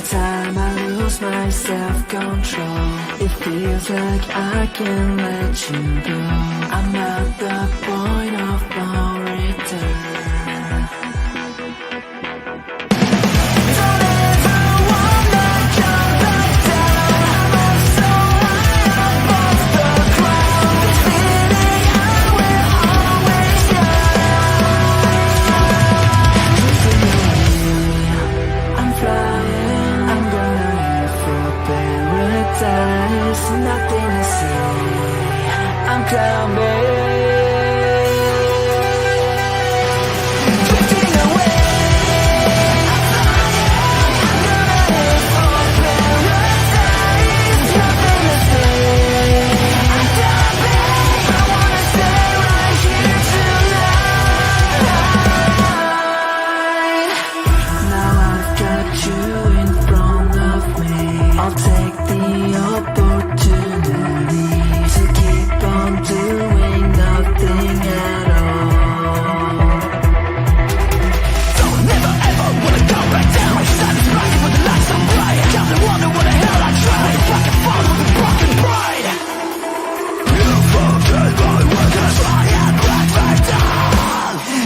time I lose my self-control, it feels like I can't let you go. I'm at the point of no return. Don't ever wanna come back down. I'm so high above the clouds. This feeling I will always drifting away. I'm flying, I'm gonna head for paradise. Nothing to say, I'm coming. Drifting away. I'm flying, I'm gonna head for paradise. Nothing to say, I'm coming. I wanna stay right here tonight. Now I've got you in front of me. I'll take the opportunity to keep on doing nothing at all. Don't never ever wanna go back down. Sun is rising with the lights so bright. Got me wonder what the hell I tried. If I can fall with a broken pride. You forget my weakness, I am cracked back down.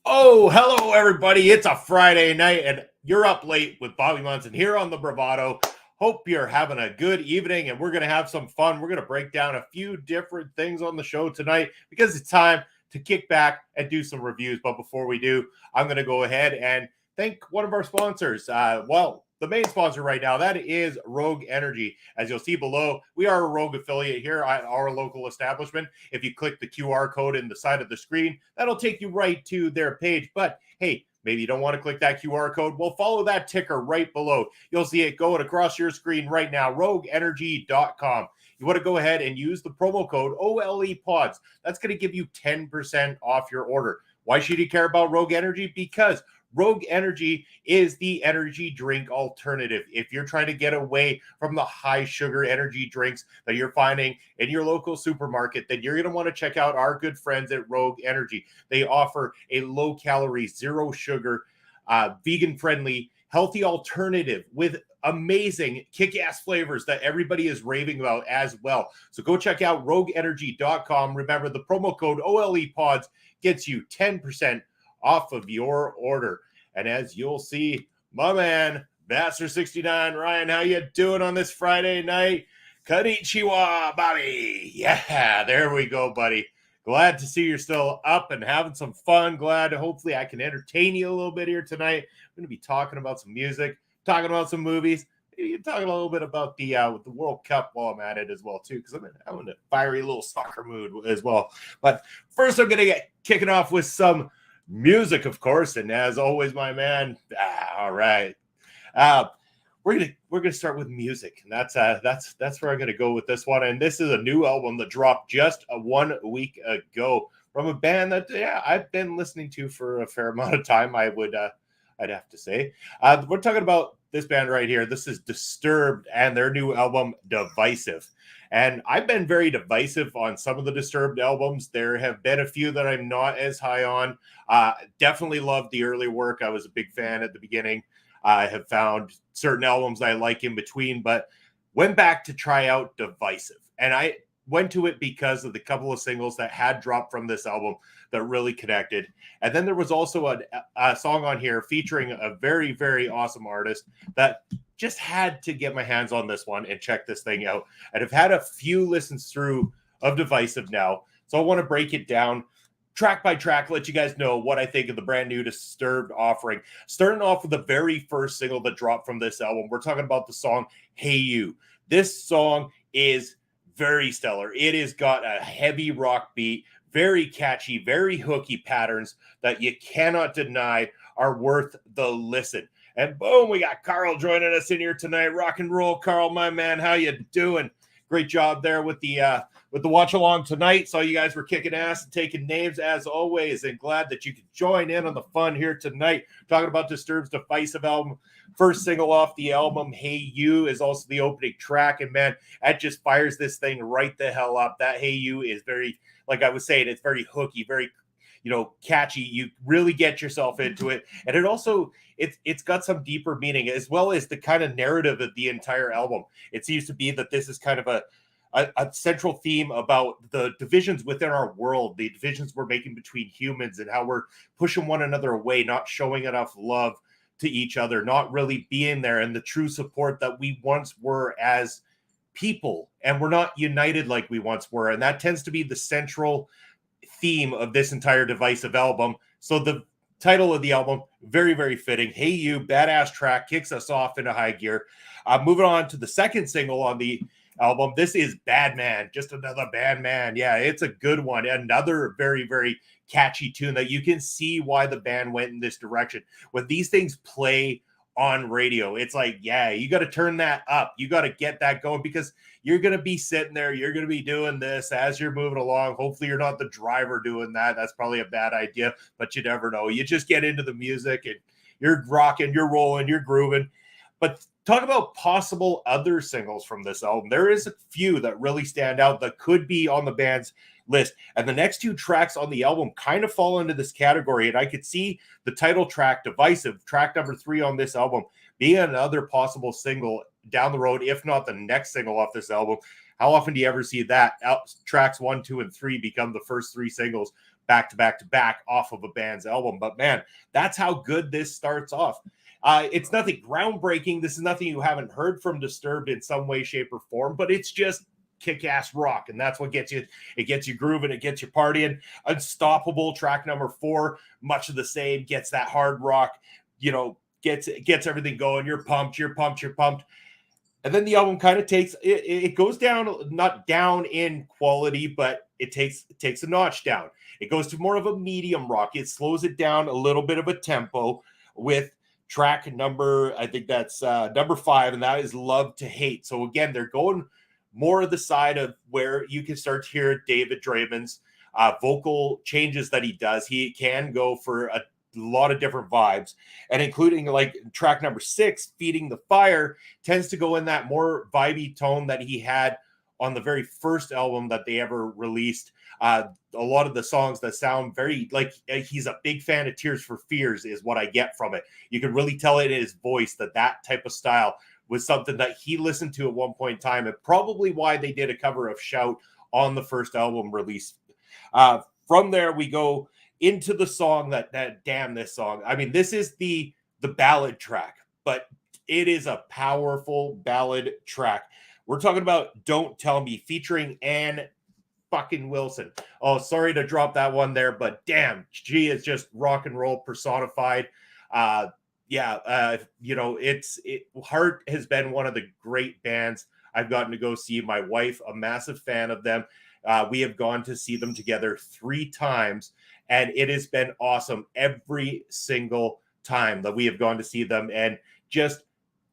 Oh, hello everybody. It's a Friday night and you're up late with Bobby Munson here on the Bravado. Hope you're having a good evening and we're going to have some fun. We're going to break down a few different things on the show tonight because it's time to kick back and do some reviews. But before we do, I'm going to go ahead and thank one of our sponsors. The main sponsor right now, that is Rogue Energy. As you'll see below, we are a Rogue affiliate here at our local establishment. If you click the QR code in the side of the screen, that'll take you right to their page. But hey, maybe you don't want to click that QR code. Well, follow that ticker right below. You'll see it going across your screen right now, rogueenergy.com. You want to go ahead and use the promo code OLEPODS. That's going to give you 10% off your order. Why should you care about Rogue Energy? Because Rogue Energy is the energy drink alternative. If you're trying to get away from the high sugar energy drinks that you're finding in your local supermarket, then you're going to want to check out our good friends at Rogue Energy. They offer a low calorie, zero sugar, vegan friendly, healthy alternative with amazing kick-ass flavors that everybody is raving about as well. So go check out rogueenergy.com. Remember, the promo code OLEPODS gets you 10% off of your order. And as you'll see, my man, Master69, Ryan, how you doing on this Friday night? Konnichiwa, Bobby. Yeah, there we go, buddy. Glad to see you're still up and having some fun. Glad, hopefully, I can entertain you a little bit here tonight. I'm going to be talking about some music, talking about some movies, maybe talking a little bit about the World Cup while I'm at it as well, too, because I'm in a fiery little soccer mood as well. But first, I'm going to get kicking off with some music, of course, and as always, my man. All right, we're gonna start with music, and that's where I'm gonna go with this one. And this is a new album that dropped just 1 week ago from a band that I've been listening to for a fair amount of time. I'd have to say, we're talking about this band right here. This is Disturbed and their new album Divisive. And I've been very divisive on some of the Disturbed albums. There have been a few that I'm not as high on. Definitely loved the early work. I was a big fan at the beginning. I have found certain albums I like in between, but went back to try out Divisive. And I went to it because of the couple of singles that had dropped from this album that really connected. And then there was also a song on here featuring a very, very awesome artist that just had to get my hands on this one and check this thing out. And I've had a few listens through of Divisive now, so I want to break it down track by track, let you guys know what I think of the brand new Disturbed offering. Starting off with the very first single that dropped from this album, we're talking about the song Hey You. This song is very stellar. It has got a heavy rock beat, very catchy, very hooky patterns that you cannot deny are worth the listen. And boom, we got Carl joining us in here tonight. Rock and roll, Carl, my man. How you doing? Great job there with the watch along tonight. Saw you guys were kicking ass and taking names as always, and glad that you could join in on the fun here tonight. Talking about Disturbed's Divisive album. First single off the album, Hey You, is also the opening track, and man, that just fires this thing right the hell up. That Hey You is very, like I was saying, it's very hooky, very, catchy. You really get yourself into it. And it also, it's got some deeper meaning, as well as the kind of narrative of the entire album. It seems to be that this is kind of a central theme about the divisions within our world, the divisions we're making between humans, and how we're pushing one another away, not showing enough love to each other, not really being there, and the true support that we once were as people, and we're not united like we once were. And that tends to be the central theme of this entire Divisive album. So the title of the album, very, very fitting. Hey You, badass track, kicks us off into high gear. Moving on to the second single on the album. This is Bad Man, just another Bad Man. Yeah, it's a good one. Another very, very catchy tune that you can see why the band went in this direction. When these things play on radio, it's like, yeah, you got to turn that up. You got to get that going, because you're going to be sitting there. You're going to be doing this as you're moving along. Hopefully you're not the driver doing that. That's probably a bad idea, but you never know. You just get into the music and you're rocking, you're rolling, you're grooving. But talk about possible other singles from this album. There is a few that really stand out that could be on the band's list. And the next two tracks on the album kind of fall into this category. And I could see the title track, Divisive, track number 3 on this album, being another possible single down the road, if not the next single off this album. How often do you ever see that? Tracks 1, 2, and 3 become the first 3 singles back to back to back off of a band's album. But man, that's how good this starts off. It's nothing groundbreaking. This is nothing you haven't heard from Disturbed in some way, shape, or form, but it's just kick-ass rock, and that's what gets you. It gets you grooving, it gets you partying. Unstoppable, track number 4, much of the same, gets that hard rock, gets everything going. You're pumped. And then the album kind of it goes down, not down in quality, but it takes a notch down. It goes to more of a medium rock. It slows it down a little bit of a tempo with track number, I think that's number 5, and that is Love to Hate. So again, they're going more of the side of where you can start to hear David Draymond's vocal changes that he does. He can go for a lot of different vibes, and including like track number 6, Feeding the Fire, tends to go in that more vibey tone that he had on the very first album that they ever released. A lot of the songs that sound very like he's a big fan of Tears for Fears is what I get from it. You can really tell it in his voice that type of style was something that he listened to at one point in time, and probably why they did a cover of Shout on the first album release. From there, we go into the song that damn, this song. I mean, this is the ballad track, but it is a powerful ballad track. We're talking about Don't Tell Me, featuring Ann fucking Wilson. Oh, sorry to drop that one there, but damn, she is just rock and roll personified. Heart has been one of the great bands I've gotten to go see. My wife, a massive fan of them. We have gone to see them together 3 times, and it has been awesome every single time that we have gone to see them. And just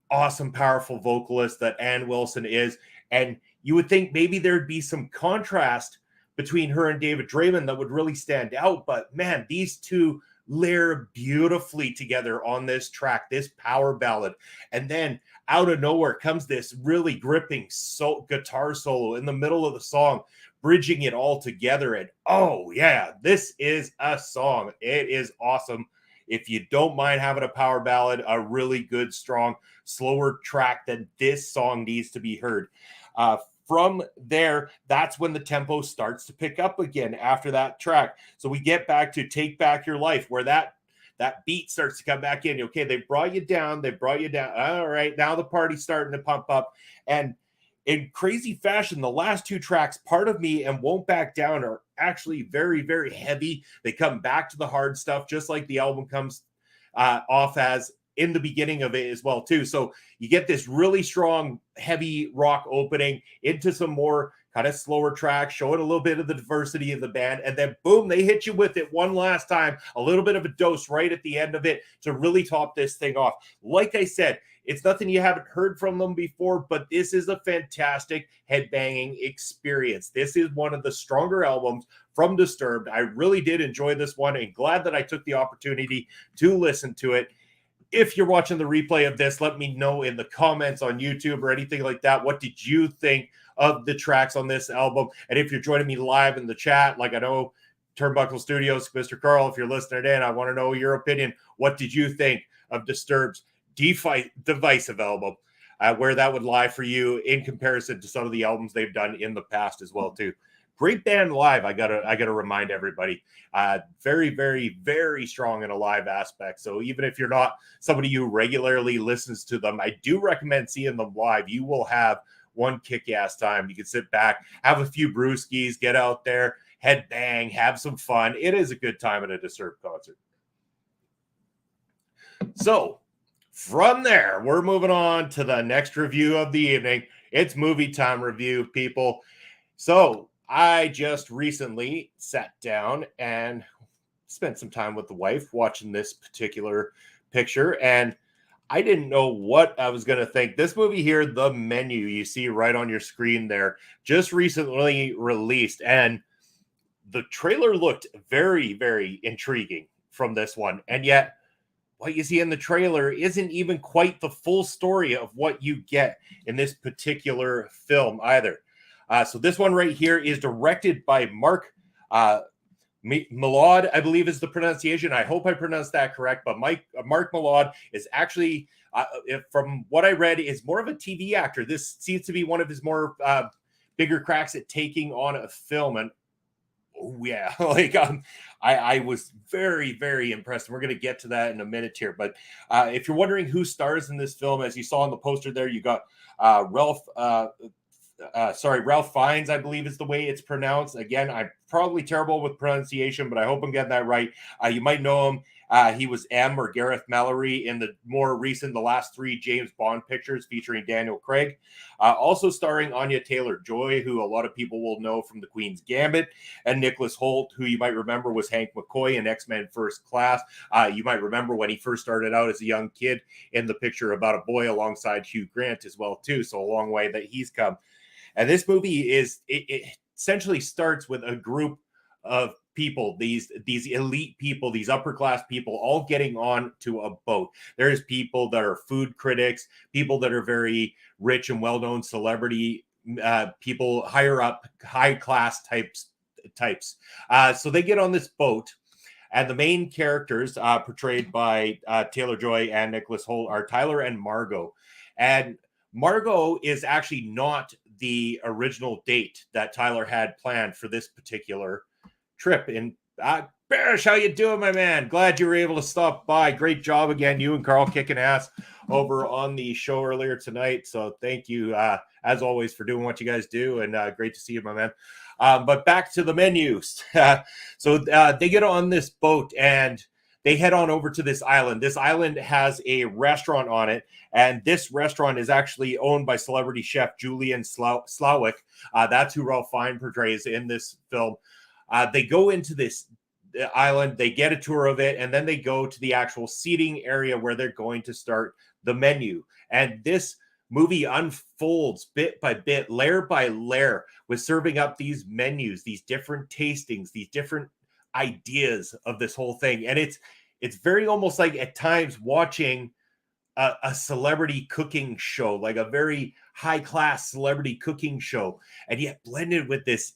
awesome, powerful vocalist that Ann Wilson is. And you would think maybe there'd be some contrast between her and David Draymond that would really stand out. But man, these two layer beautifully together on this track, this power ballad. And then out of nowhere comes this really gripping guitar solo in the middle of the song, bridging it all together. And oh yeah, this is a song. It is awesome. If you don't mind having a power ballad, a really good, strong, slower track, then this song needs to be heard. From there, that's when the tempo starts to pick up again after that track. So we get back to Take Back Your Life, where that beat starts to come back in. Okay, they brought you down. All right, now the party's starting to pump up. And in crazy fashion, the last 2 tracks, Part of Me and Won't Back Down, are actually very, very heavy. They come back to the hard stuff, just like the album comes off as in the beginning of it as well too. So you get this really strong, heavy rock opening into some more kind of slower tracks, showing a little bit of the diversity of the band. And then boom, they hit you with it one last time, a little bit of a dose right at the end of it to really top this thing off. Like I said, it's nothing you haven't heard from them before, but this is a fantastic headbanging experience. This is one of the stronger albums from Disturbed. I really did enjoy this one, and glad that I took the opportunity to listen to it. If you're watching the replay of this, let me know in the comments on YouTube or anything like that. What did you think of the tracks on this album? And if you're joining me live in the chat, like I know Turnbuckle Studios, Mr. Carl, if you're listening in, I want to know your opinion. What did you think of Disturbed's Divisive album? Where that would lie for you in comparison to some of the albums they've done in the past as well too. Great band live. I gotta remind everybody. Very, very, very strong in a live aspect. So even if you're not somebody who regularly listens to them, I do recommend seeing them live. You will have one kick-ass time. You can sit back, have a few brewskis, get out there, headbang, have some fun. It is a good time at a Disturbed concert. So from there, we're moving on to the next review of the evening. It's movie time review, people. So I just recently sat down and spent some time with the wife watching this particular picture, and I didn't know what I was going to think. This movie here, The Menu, you see right on your screen there, just recently released, and the trailer looked very, very intriguing from this one, and yet what you see in the trailer isn't even quite the full story of what you get in this particular film either. So this one right here is directed by Mark Mylod, I believe is the pronunciation. I hope I pronounced that correct. But Mark Mylod is actually, from what I read, is more of a TV actor. This seems to be one of his more bigger cracks at taking on a film. And oh yeah, I was very, very impressed. We're going to get to that in a minute here. But if you're wondering who stars in this film, as you saw on the poster there, you got Ralph Fiennes, I believe is the way it's pronounced. Again, I'm probably terrible with pronunciation, but I hope I'm getting that right. You might know him. He was M or Gareth Mallory in the more recent, the last 3 James Bond pictures featuring Daniel Craig. Also starring Anya Taylor-Joy, who a lot of people will know from The Queen's Gambit, and Nicholas Hault, who you might remember was Hank McCoy in X-Men First Class. You might remember when he first started out as a young kid in the picture About a Boy alongside Hugh Grant as well too. So a long way that he's come. And this movie it essentially starts with a group of people, these elite people, these upper class people, all getting on to a boat. There's people that are food critics, people that are very rich and well-known celebrity people, higher up, high class types. So they get on this boat. And the main characters portrayed by Taylor-Joy and Nicholas Hault are Tyler and Margot. And Margot is actually not the original date that Tyler had planned for this particular trip. And Barish, how you doing, my man? Glad you were able to stop by. Great job again, you and Carl kicking ass over on the show earlier tonight. So thank you, as always, for doing what you guys do, and great to see you, my man. But back to the menus. So they get on this boat and they head on over to this island. This island has a restaurant on it, and this restaurant is actually owned by celebrity chef Julian Slowik. That's who Ralph Fiennes portrays in this film. They go into this island, they get a tour of it, and then they go to the actual seating area where they're going to start the menu. And this movie unfolds bit by bit, layer by layer, with serving up these menus, these different tastings, these different ideas of this whole thing. And it's very almost like at times watching a celebrity cooking show, like a very high class celebrity cooking show, and yet blended with this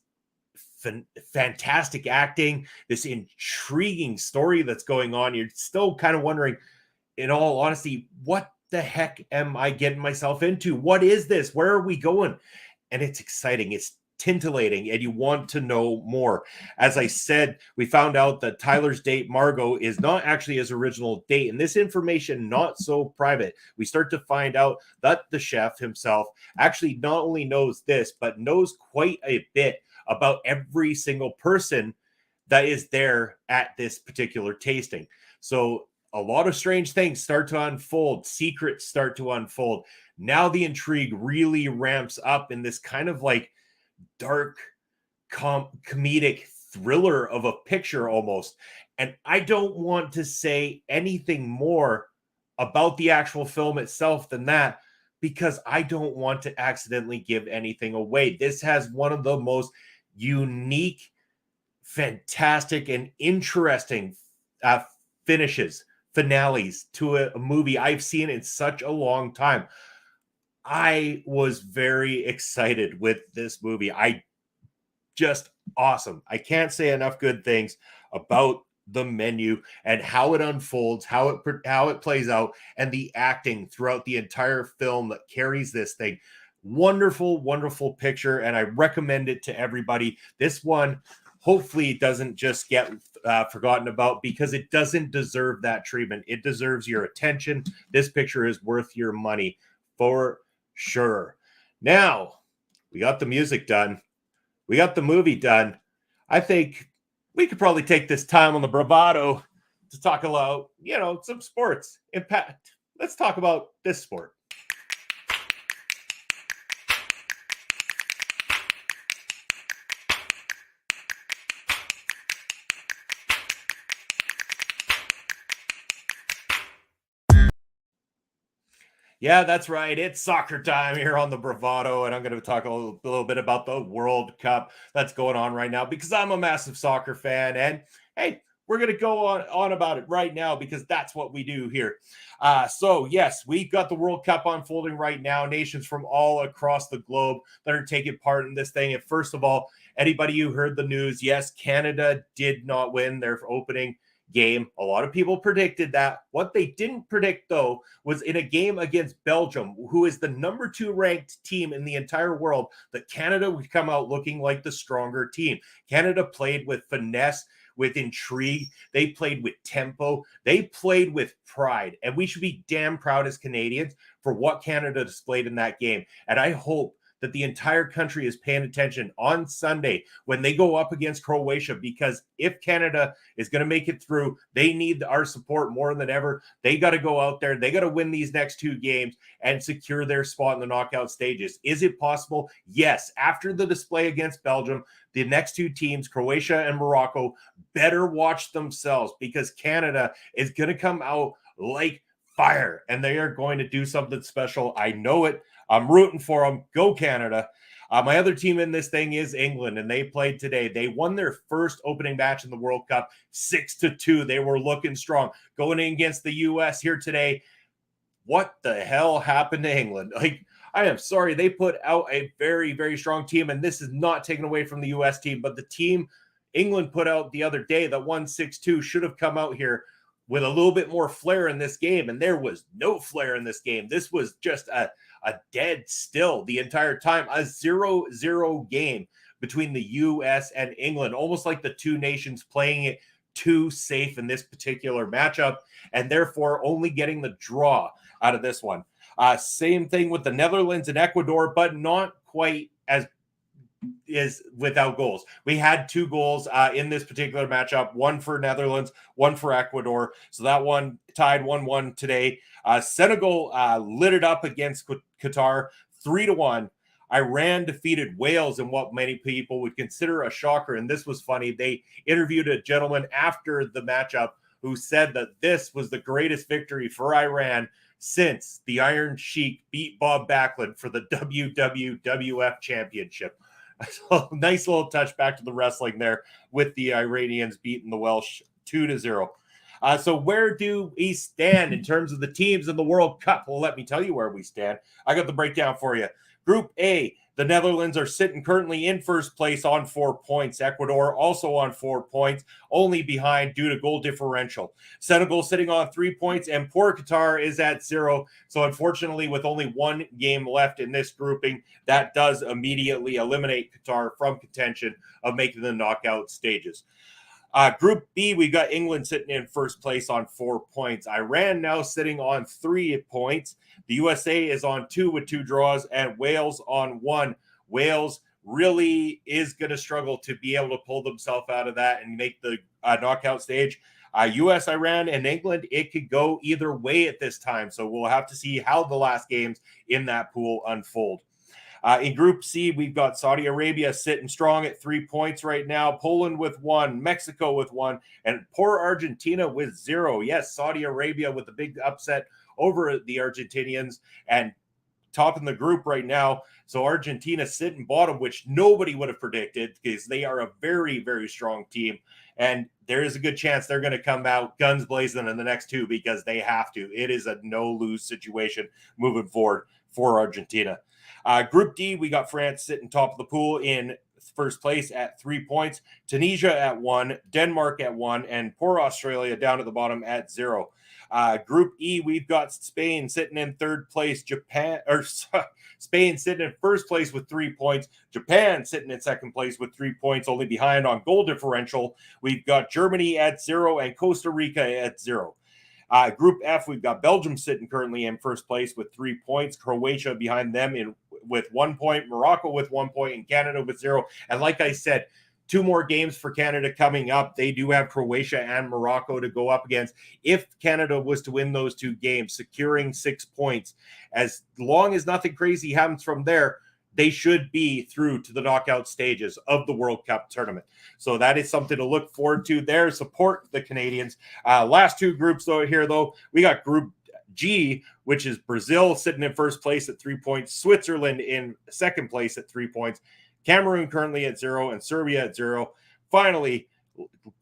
fantastic acting, this intriguing story that's going on. You're still kind of wondering, in all honesty, what the heck am I getting myself into? What is this? Where are we going? And it's exciting. It's titillating, and you want to know more. As I said, we found out that Tyler's date, Margot, is not actually his original date, and this information not so private. We start to find out that the chef himself actually not only knows this, but knows quite a bit about every single person that is there at this particular tasting. So a lot of strange things start to unfold, secrets start to unfold. Now the intrigue really ramps up in this kind of like dark comedic thriller of a picture almost. And I don't want to say anything more about the actual film itself than that, because I don't want to accidentally give anything away. This has one of the most unique, fantastic, and interesting finales to a movie I've seen in such a long time. I was very excited with this movie. I just awesome. I can't say enough good things about the menu and how it unfolds, how it plays out, and the acting throughout the entire film that carries this thing. Wonderful, wonderful picture, and I recommend it to everybody. This one, hopefully, it doesn't just get forgotten about, because it doesn't deserve that treatment. It deserves your attention. This picture is worth your money for sure. Now, we got the music done. We got the movie done. I think we could probably take this time on the Bravado to talk about, some sports. Impact. Let's talk about this sport. Yeah, that's right. It's soccer time here on the Bravado, and I'm going to talk a little bit about the World Cup that's going on right now, because I'm a massive soccer fan. And hey, we're going to go on about it right now, because that's what we do here. So yes, we've got the World Cup unfolding right now. Nations from all across the globe that are taking part in this thing. And first of all, anybody who heard the news, yes, Canada did not win their opening game. A lot of people predicted that. What they didn't predict, though, was in a game against Belgium, who is the number 2 ranked team in the entire world, that Canada would come out looking like the stronger team. Canada played with finesse, with intrigue. They played with tempo. They played with pride. And we should be damn proud as Canadians for what Canada displayed in that game. And I hope that the entire country is paying attention on Sunday when they go up against Croatia, because if Canada is going to make it through, they need our support more than ever. They got to go out there. They got to win these next 2 games and secure their spot in the knockout stages. Is it possible? Yes. After the display against Belgium, the next 2 teams, Croatia and Morocco, better watch themselves, because Canada is going to come out like fire, and they are going to do something special. I know it. I'm rooting for them. Go Canada. My other team in this thing is England, and they played today. They won their first opening match in the World Cup 6-2. They were looking strong. Going in against the U.S. here today. What the hell happened to England? I am sorry. They put out a very, very strong team, and this is not taken away from the U.S. team, but the team England put out the other day that won 6-2 should have come out here with a little bit more flair in this game, and there was no flair in this game. This was just a dead still the entire time, a 0-0 game between the U.S. and England, almost like the 2 nations playing it too safe in this particular matchup, and therefore only getting the draw out of this one. Same thing with the Netherlands and Ecuador, but not quite as is without goals. We had 2 goals in this particular matchup, one for Netherlands, one for Ecuador. So that one tied 1-1 today. Senegal lit it up against Qatar 3-1. Iran defeated Wales in what many people would consider a shocker. And this was funny. They interviewed a gentleman after the matchup who said that this was the greatest victory for Iran since the Iron Sheik beat Bob Backlund for the WWF Championship. So nice little touch back to the wrestling there with the Iranians beating the Welsh 2-0. So where do we stand in terms of the teams in the World Cup? Well, let me tell you where we stand. I got the breakdown for you. Group A, the Netherlands are sitting currently in first place on 4 points. Ecuador also on 4 points, only behind due to goal differential. Senegal sitting on 3 points, and poor Qatar is at 0. So unfortunately, with only 1 game left in this grouping, that does immediately eliminate Qatar from contention of making the knockout stages. Group B, we got England sitting in first place on 4 points. Iran now sitting on 3 points. The USA is on 2 with 2 draws, and Wales on 1. Wales really is going to struggle to be able to pull themselves out of that and make the knockout stage. US, Iran, and England, it could go either way at this time. So we'll have to see how the last games in that pool unfold. In Group C, we've got Saudi Arabia sitting strong at 3 points right now, Poland with 1, Mexico with 1, and poor Argentina with 0. Yes, Saudi Arabia with the big upset over the Argentinians and topping the group right now. So Argentina sitting bottom, which nobody would have predicted, because they are a very, very strong team. And there is a good chance they're going to come out guns blazing in the next 2, because they have to. It is a no-lose situation moving forward for Argentina. Group D, we got France sitting top of the pool in first place at 3 points, Tunisia at 1, Denmark at 1, and poor Australia down at the bottom at 0. Group E, we've got Spain sitting in third place, Spain sitting in first place with 3 points, Japan sitting in second place with 3 points, only behind on goal differential. We've got Germany at 0 and Costa Rica at 0. Group F, we've got Belgium sitting currently in first place with 3 points, Croatia behind them with 1 point, Morocco with 1 point, and Canada with 0. And like I said, 2 more games for Canada coming up. They do have Croatia and Morocco to go up against. If Canada was to win those 2 games, securing 6 points, as long as nothing crazy happens from there, they should be through to the knockout stages of the World Cup tournament. So that is something to look forward to there. Support the Canadians. Last 2 groups though, we got Group G, which is Brazil sitting in first place at 3 points, Switzerland in second place at 3 points, Cameroon currently at 0, and Serbia at 0. Finally,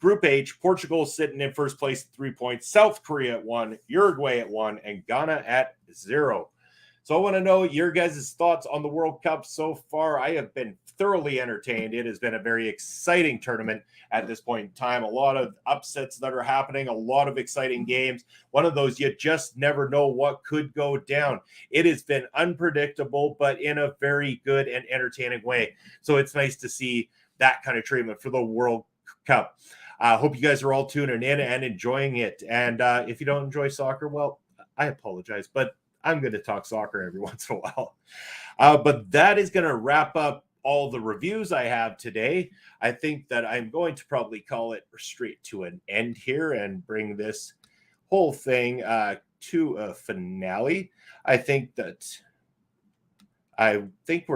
Group H, Portugal sitting in first place at 3 points, South Korea at 1, Uruguay at 1, and Ghana at 0. So I want to know your guys' thoughts on the World Cup so far. I have been thoroughly entertained. It has been a very exciting tournament at this point in time. A lot of upsets that are happening, a lot of exciting games. One of those you just never know what could go down. It has been unpredictable, but in a very good and entertaining way. So it's nice to see that kind of treatment for the World Cup. I hope you guys are all tuning in and enjoying it. And if you don't enjoy soccer, well, I apologize, but I'm going to talk soccer every once in a while. But that is going to wrap up all the reviews I have today. I think that I'm going to probably call it straight to an end here and bring this whole thing to a finale. I think we're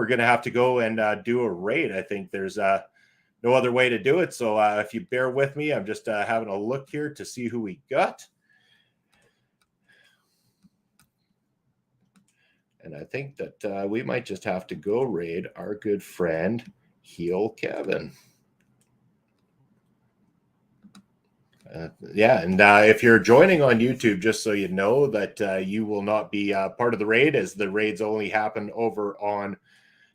going to have to go and do a raid. I think there's no other way to do it. So if you bear with me, I'm just having a look here to see who we got. And I think that we might just have to go raid our good friend, Heel Kevin. If you're joining on YouTube, just so you know that you will not be part of the raid, as the raids only happen over on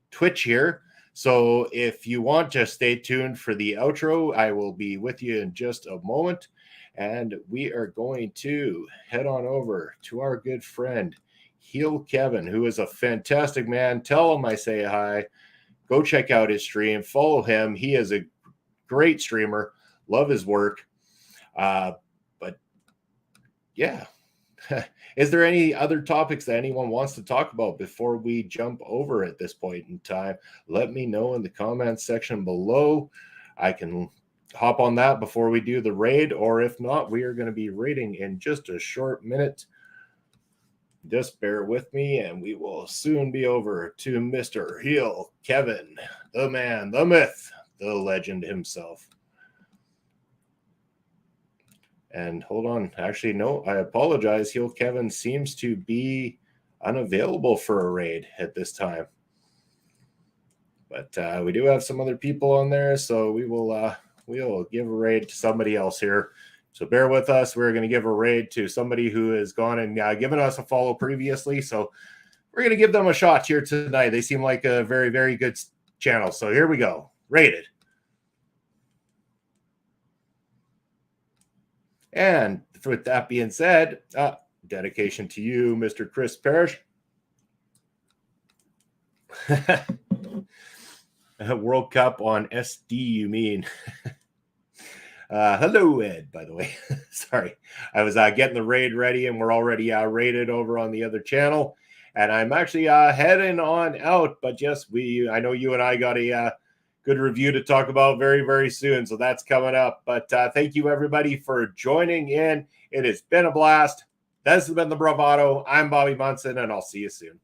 Twitch here. So if you want, just stay tuned for the outro. I will be with you in just a moment. And we are going to head on over to our good friend, Heel Kevin, who is a fantastic man. Tell him I say hi. Go check out his stream. Follow him. He is a great streamer. Love his work. But yeah. Is there any other topics that anyone wants to talk about before we jump over at this point in time? Let me know in the comments section below. I can hop on that before we do the raid, or if not, we are going to be raiding in just a short minute. Just bear with me, and we will soon be over to Mr. Heel Kevin, the man, the myth, the legend himself. And hold on. Actually, no, I apologize. Heel Kevin seems to be unavailable for a raid at this time. But we do have some other people on there, so we'll give a raid to somebody else here. So bear with us. We're going to give a raid to somebody who has gone and given us a follow previously. So we're going to give them a shot here tonight. They seem like a very, very good channel. So here we go. Rated. And with that being said, dedication to you, Mr. Chris Parrish. World Cup on SD, you mean? Hello, Ed, by the way. Sorry. I was getting the raid ready, and we're already raided over on the other channel. And I'm actually heading on out. But yes, I know you and I got a good review to talk about very, very soon. So that's coming up. But thank you, everybody, for joining in. It has been a blast. This has been the Bravado. I'm Bobby Munson, and I'll see you soon.